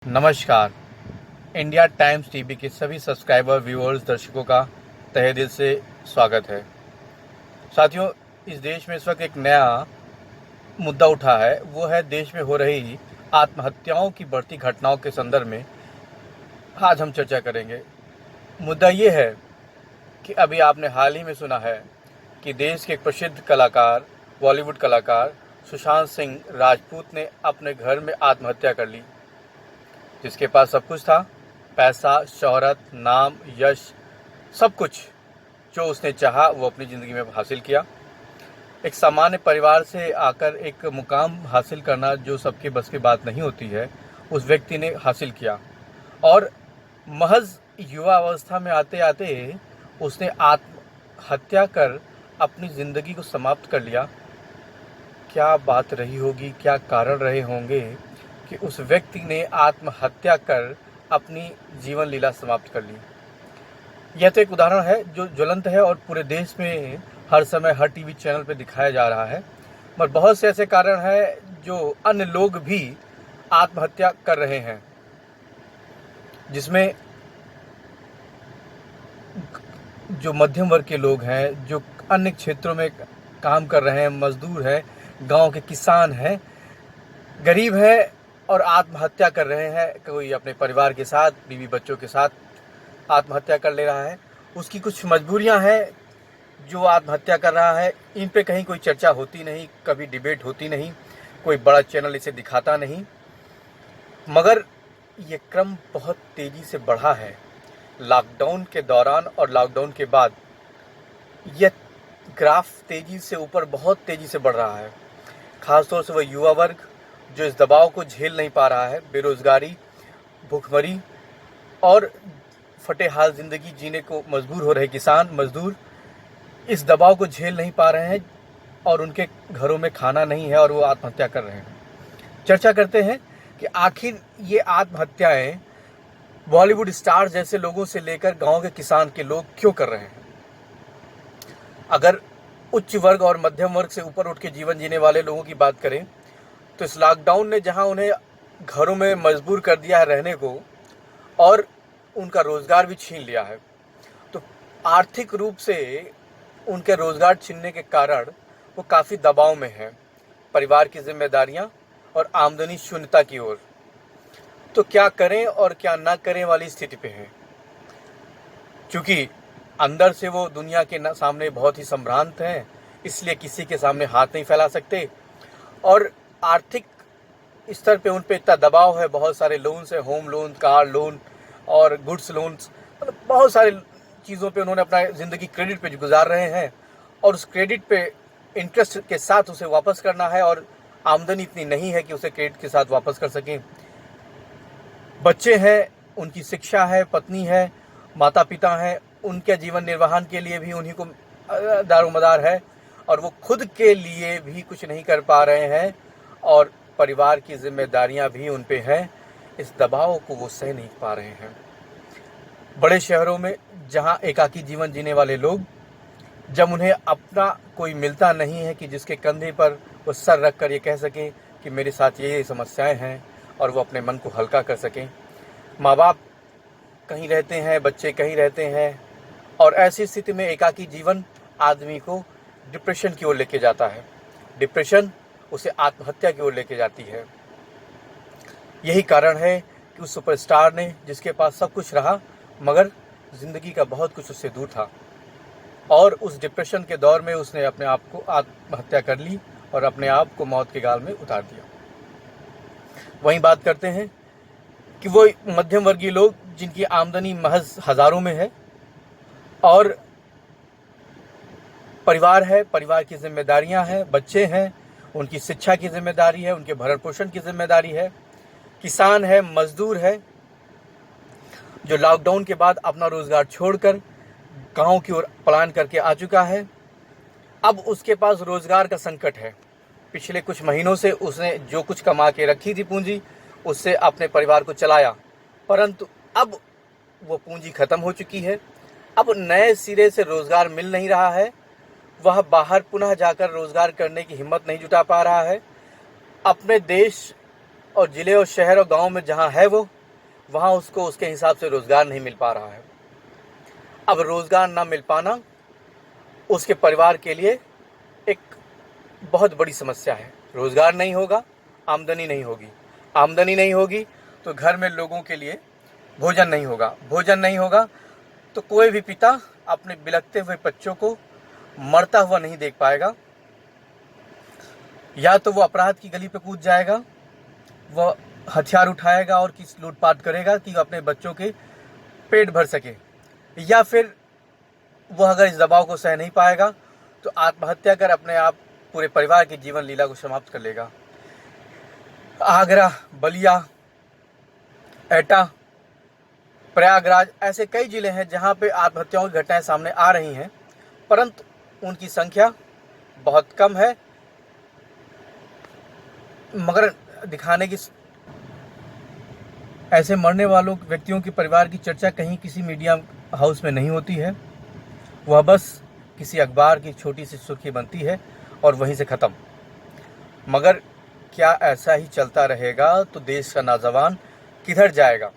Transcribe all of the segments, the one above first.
नमस्कार। India times TV के सभी सब्सक्राइबर व्यूअर्स दर्शकों का तहे दिल से स्वागत है। साथियों, इस देश में इस वक्त एक नया मुद्दा उठा है। वो है देश में हो रही आत्महत्याओं की बढ़ती घटनाओं के संदर्भ में आज हम चर्चा करेंगे। मुद्दा ये है कि अभी आपने हाल ही में सुना है कि देश के एक प्रसिद्ध कलाकार, बॉलीवुड कलाकार सुशांत सिंह राजपूत ने अपने घर में आत्महत्या कर ली। जिसके पास सब कुछ था, पैसा, शोहरत, नाम, यश, सब कुछ जो उसने चाहा वो अपनी ज़िंदगी में हासिल किया। एक सामान्य परिवार से आकर एक मुकाम हासिल करना जो सबके बस की बात नहीं होती है, उस व्यक्ति ने हासिल किया और महज युवा अवस्था में आते आते उसने आत्महत्या कर अपनी ज़िंदगी को समाप्त कर लिया। क्या बात रही होगी, क्या कारण रहे होंगे कि उस व्यक्ति ने आत्महत्या कर अपनी जीवन लीला समाप्त कर ली। यह तो एक उदाहरण है जो ज्वलंत है और पूरे देश में हर समय हर टीवी चैनल पर दिखाया जा रहा है। पर बहुत से ऐसे कारण हैं जो अन्य लोग भी आत्महत्या कर रहे हैं, जिसमें जो मध्यम वर्ग के लोग हैं, जो अन्य क्षेत्रों में काम कर रहे हैं, मजदूर हैं, गांव के किसान हैं, गरीब हैं और आत्महत्या कर रहे हैं। कोई अपने परिवार के साथ, बीवी बच्चों के साथ आत्महत्या कर ले रहा है। उसकी कुछ मजबूरियां हैं जो आत्महत्या कर रहा है। इन पे कहीं कोई चर्चा होती नहीं, कभी डिबेट होती नहीं, कोई बड़ा चैनल इसे दिखाता नहीं। मगर ये क्रम बहुत तेज़ी से बढ़ा है। लॉकडाउन के दौरान और लॉकडाउन के बाद यह ग्राफ तेज़ी से ऊपर बहुत तेज़ी से बढ़ रहा है। ख़ासतौर से वह युवा वर्ग जो इस दबाव को झेल नहीं पा रहा है, बेरोज़गारी, भूखमरी और फटे हाल ज़िंदगी जीने को मजबूर हो रहे किसान, मजदूर इस दबाव को झेल नहीं पा रहे हैं और उनके घरों में खाना नहीं है और वो आत्महत्या कर रहे हैं। चर्चा करते हैं कि आखिर ये आत्महत्याएं बॉलीवुड स्टार जैसे लोगों से लेकर गांव के किसान के लोग क्यों कर रहे हैं। अगर उच्च वर्ग और मध्यम वर्ग से ऊपर उठ के जीवन जीने वाले लोगों की बात करें तो इस लॉकडाउन ने जहां उन्हें घरों में मजबूर कर दिया है रहने को और उनका रोज़गार भी छीन लिया है, तो आर्थिक रूप से उनके रोज़गार छीनने के कारण वो काफ़ी दबाव में हैं, परिवार की जिम्मेदारियां और आमदनी शून्यता की ओर। तो क्या करें और क्या ना करें वाली स्थिति पे हैं। क्योंकि अंदर से वो दुनिया के सामने बहुत ही संभ्रांत हैं, इसलिए किसी के सामने हाथ नहीं फैला सकते और आर्थिक स्तर पे उन पे इतना दबाव है। बहुत सारे लोन्स हैं, होम लोन, कार लोन और गुड्स लोन्स, मतलब बहुत सारे चीज़ों पे उन्होंने अपना ज़िंदगी क्रेडिट पे गुजार रहे हैं और उस क्रेडिट पे इंटरेस्ट के साथ उसे वापस करना है और आमदनी इतनी नहीं है कि उसे क्रेडिट के साथ वापस कर सकें। बच्चे हैं, उनकी शिक्षा है, पत्नी है, माता पिता हैं, उनके जीवन निर्वाहन के लिए भी उन्हीं को दारोमदार है और वो खुद के लिए भी कुछ नहीं कर पा रहे हैं और परिवार की जिम्मेदारियां भी उन पे हैं। इस दबाव को वो सह नहीं पा रहे हैं। बड़े शहरों में जहां एकाकी जीवन जीने वाले लोग, जब उन्हें अपना कोई मिलता नहीं है कि जिसके कंधे पर वो सर रख कर ये कह सकें कि मेरे साथ ये समस्याएं हैं और वो अपने मन को हल्का कर सकें। माँ बाप कहीं रहते हैं, बच्चे कहीं रहते हैं और ऐसी स्थिति में एकाकी जीवन आदमी को डिप्रेशन की ओर लेके जाता है। डिप्रेशन उसे आत्महत्या की ओर लेके जाती है। यही कारण है कि उस सुपरस्टार ने, जिसके पास सब कुछ रहा मगर ज़िंदगी का बहुत कुछ उससे दूर था, और उस डिप्रेशन के दौर में उसने अपने आप को आत्महत्या कर ली और अपने आप को मौत के गाल में उतार दिया। वहीं बात करते हैं कि वो मध्यम वर्गीय लोग जिनकी आमदनी महज हज़ारों में है और परिवार है, परिवार की जिम्मेदारियां हैं, बच्चे हैं, उनकी शिक्षा की जिम्मेदारी है, उनके भरण पोषण की जिम्मेदारी है, किसान है, मजदूर है, जो लॉकडाउन के बाद अपना रोजगार छोड़कर गांव की ओर पलायन करके आ चुका है। अब उसके पास रोजगार का संकट है। पिछले कुछ महीनों से उसने जो कुछ कमा के रखी थी पूंजी, उससे अपने परिवार को चलाया, परंतु अब वो पूंजी खत्म हो चुकी है। अब नए सिरे से रोजगार मिल नहीं रहा है। वह बाहर पुनः जाकर रोजगार करने की हिम्मत नहीं जुटा पा रहा है। अपने देश और ज़िले और शहर और गांव में जहां है वो, वहां उसको उसके हिसाब से रोज़गार नहीं मिल पा रहा है। अब रोज़गार ना मिल पाना उसके परिवार के लिए एक बहुत बड़ी समस्या है। रोज़गार नहीं होगा, आमदनी नहीं होगी, आमदनी नहीं होगी तो घर में लोगों के लिए भोजन नहीं होगा, भोजन नहीं होगा तो कोई भी पिता अपने बिलखते हुए बच्चों को मरता हुआ नहीं देख पाएगा। या तो वो अपराध की गली पे कूद जाएगा, वह हथियार उठाएगा और किस लूटपाट करेगा कि अपने बच्चों के पेट भर सके, या फिर वह अगर इस दबाव को सह नहीं पाएगा तो आत्महत्या कर अपने आप पूरे परिवार की जीवन लीला को समाप्त कर लेगा। आगरा, बलिया, एटा, प्रयागराज ऐसे कई जिले हैं जहां पे आत्महत्याओं की घटनाएं सामने आ रही हैं, परंतु उनकी संख्या बहुत कम है। मगर दिखाने की ऐसे मरने वालों व्यक्तियों के परिवार की चर्चा कहीं किसी मीडिया हाउस में नहीं होती है। वह बस किसी अखबार की छोटी सी सुर्खी बनती है और वहीं से ख़त्म। मगर क्या ऐसा ही चलता रहेगा तो देश का नौजवान किधर जाएगा?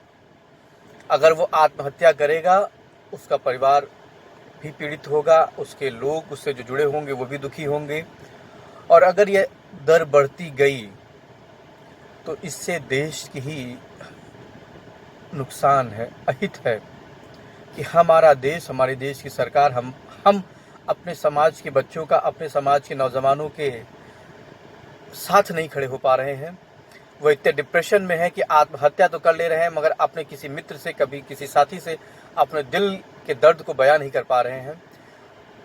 अगर वो आत्महत्या करेगा उसका परिवार भी पीड़ित होगा, उसके लोग उससे जो जुड़े होंगे वो भी दुखी होंगे। और अगर ये दर बढ़ती गई तो इससे देश की ही नुकसान है, अहित है कि हमारा देश, हमारे देश की सरकार, हम अपने समाज के बच्चों का, अपने समाज के नौजवानों के साथ नहीं खड़े हो पा रहे हैं। वो इतने डिप्रेशन में है कि आत्महत्या तो कर ले रहे हैं मगर अपने किसी मित्र से, कभी किसी साथी से अपने दिल के दर्द को बयान नहीं कर पा रहे हैं।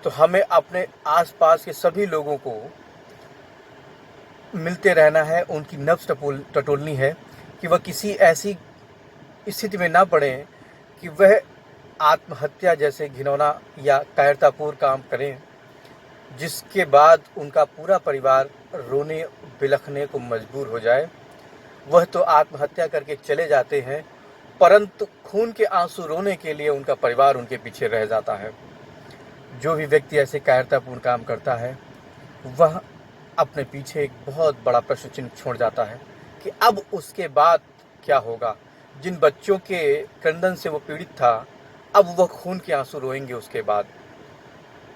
तो हमें अपने आसपास के सभी लोगों को मिलते रहना है, उनकी नब्ज टटोलनी है कि वह किसी ऐसी स्थिति में ना पड़े कि वह आत्महत्या जैसे घिनौना या कायरतापूर्ण काम करें, जिसके बाद उनका पूरा परिवार रोने बिलखने को मजबूर हो जाए। वह तो आत्महत्या करके चले जाते हैं, परंतु खून के आंसू रोने के लिए उनका परिवार उनके पीछे रह जाता है। जो भी व्यक्ति ऐसे कायरतापूर्ण काम करता है वह अपने पीछे एक बहुत बड़ा प्रश्न चिन्ह छोड़ जाता है कि अब उसके बाद क्या होगा। जिन बच्चों के क्रंदन से वो पीड़ित था, अब वह खून के आंसू रोएंगे उसके बाद।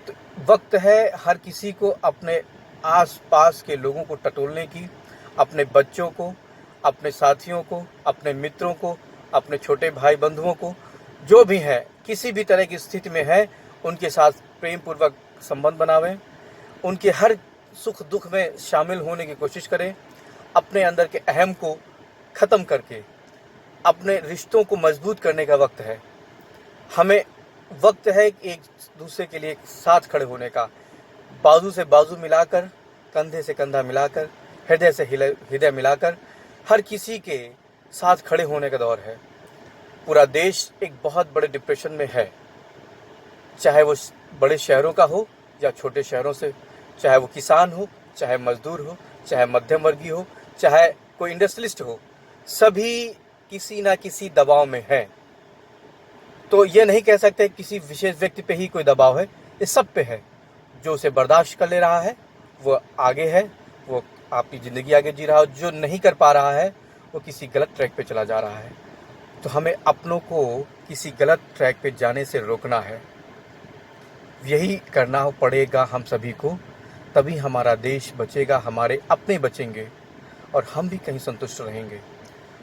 तो वक्त है हर किसी को अपने आस-पास के लोगों को टटोलने की, अपने बच्चों को, अपने साथियों को, अपने मित्रों को, अपने छोटे भाई बंधुओं को, जो भी हैं, किसी भी तरह की स्थिति में है, उनके साथ प्रेम पूर्वक संबंध बनावें, उनके हर सुख दुख में शामिल होने की कोशिश करें। अपने अंदर के अहम को ख़त्म करके अपने रिश्तों को मजबूत करने का वक्त है। हमें वक्त है एक दूसरे के लिए साथ खड़े होने का, बाजू से बाजू मिलाकर, कंधे से कंधा मिलाकर, हृदय से हृदय मिलाकर हर किसी के साथ खड़े होने का दौर है। पूरा देश एक बहुत बड़े डिप्रेशन में है, चाहे वो बड़े शहरों का हो या छोटे शहरों से, चाहे वो किसान हो, चाहे मजदूर हो, चाहे मध्यम वर्गीय हो, चाहे कोई इंडस्ट्रियलिस्ट हो, सभी किसी ना किसी दबाव में है। तो ये नहीं कह सकते किसी विशेष व्यक्ति पे ही कोई दबाव है, ये सब पे है। जो उसे बर्दाश्त कर ले रहा है वो आगे है, वो आपकी ज़िंदगी आगे जी रहा है। जो नहीं कर पा रहा है वो किसी गलत ट्रैक पे चला जा रहा है। तो हमें अपनों को किसी गलत ट्रैक पे जाने से रोकना है। यही करना पड़ेगा हम सभी को, तभी हमारा देश बचेगा, हमारे अपने बचेंगे और हम भी कहीं संतुष्ट रहेंगे।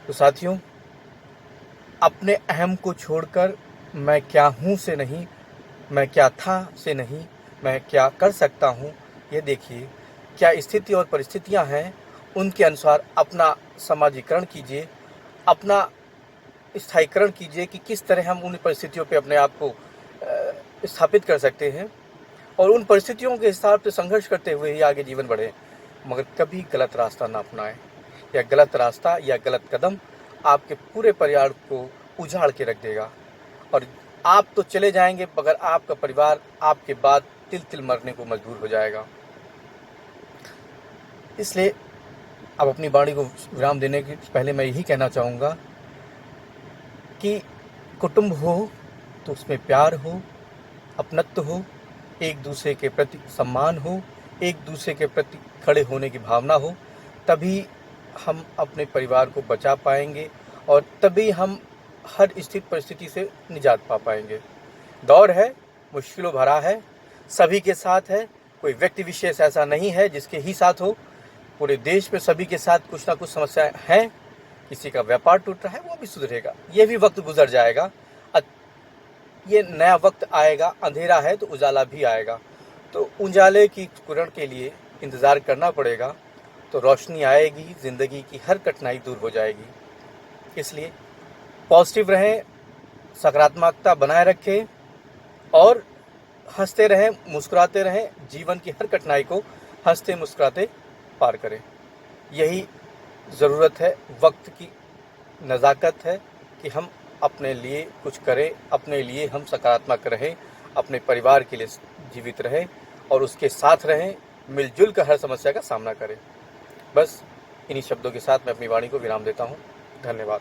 तो साथियों, अपने अहम को छोड़कर मैं क्या हूँ से नहीं, मैं क्या था से नहीं, मैं क्या कर सकता हूँ ये देखिए। क्या स्थिति और परिस्थितियाँ हैं, उनके अनुसार अपना समाजीकरण कीजिए, अपना स्थायीकरण कीजिए कि किस तरह हम उन परिस्थितियों पे अपने आप को स्थापित कर सकते हैं और उन परिस्थितियों के हिसाब से संघर्ष करते हुए ही आगे जीवन बढ़े। मगर कभी गलत रास्ता ना अपनाएं, या गलत रास्ता या गलत कदम आपके पूरे परिवार को उजाड़ के रख देगा और आप तो चले जाएंगे मगर आपका परिवार आपके बाद तिल तिल मरने को मजबूर हो जाएगा। इसलिए अब अपनी वाणी को विराम देने के पहले मैं यही कहना चाहूँगा कि कुटुंब हो तो उसमें प्यार हो, अपनत्व हो, एक दूसरे के प्रति सम्मान हो, एक दूसरे के प्रति खड़े होने की भावना हो, तभी हम अपने परिवार को बचा पाएंगे और तभी हम हर स्थिति परिस्थिति से निजात पा पाएंगे। दौर है, मुश्किलों भरा है, सभी के साथ है, कोई व्यक्ति विशेष ऐसा नहीं है जिसके ही साथ हो। पूरे देश में सभी के साथ कुछ ना कुछ समस्याएं हैं। किसी का व्यापार टूट रहा है, वो भी सुधरेगा, ये भी वक्त गुजर जाएगा। ये नया वक्त आएगा, अंधेरा है तो उजाला भी आएगा। तो उजाले की किरण के लिए इंतज़ार करना पड़ेगा, तो रोशनी आएगी, ज़िंदगी की हर कठिनाई दूर हो जाएगी। इसलिए पॉजिटिव रहें, सकारात्मकता बनाए रखें और हंसते रहें, मुस्कुराते रहें। जीवन की हर कठिनाई को हंसते मुस्कुराते पार करें। यही ज़रूरत है, वक्त की नज़ाकत है कि हम अपने लिए कुछ करें, अपने लिए हम सकारात्मक रहें, अपने परिवार के लिए जीवित रहें और उसके साथ रहें, मिलजुल कर हर समस्या का सामना करें। बस इन्हीं शब्दों के साथ मैं अपनी वाणी को विराम देता हूँ। धन्यवाद।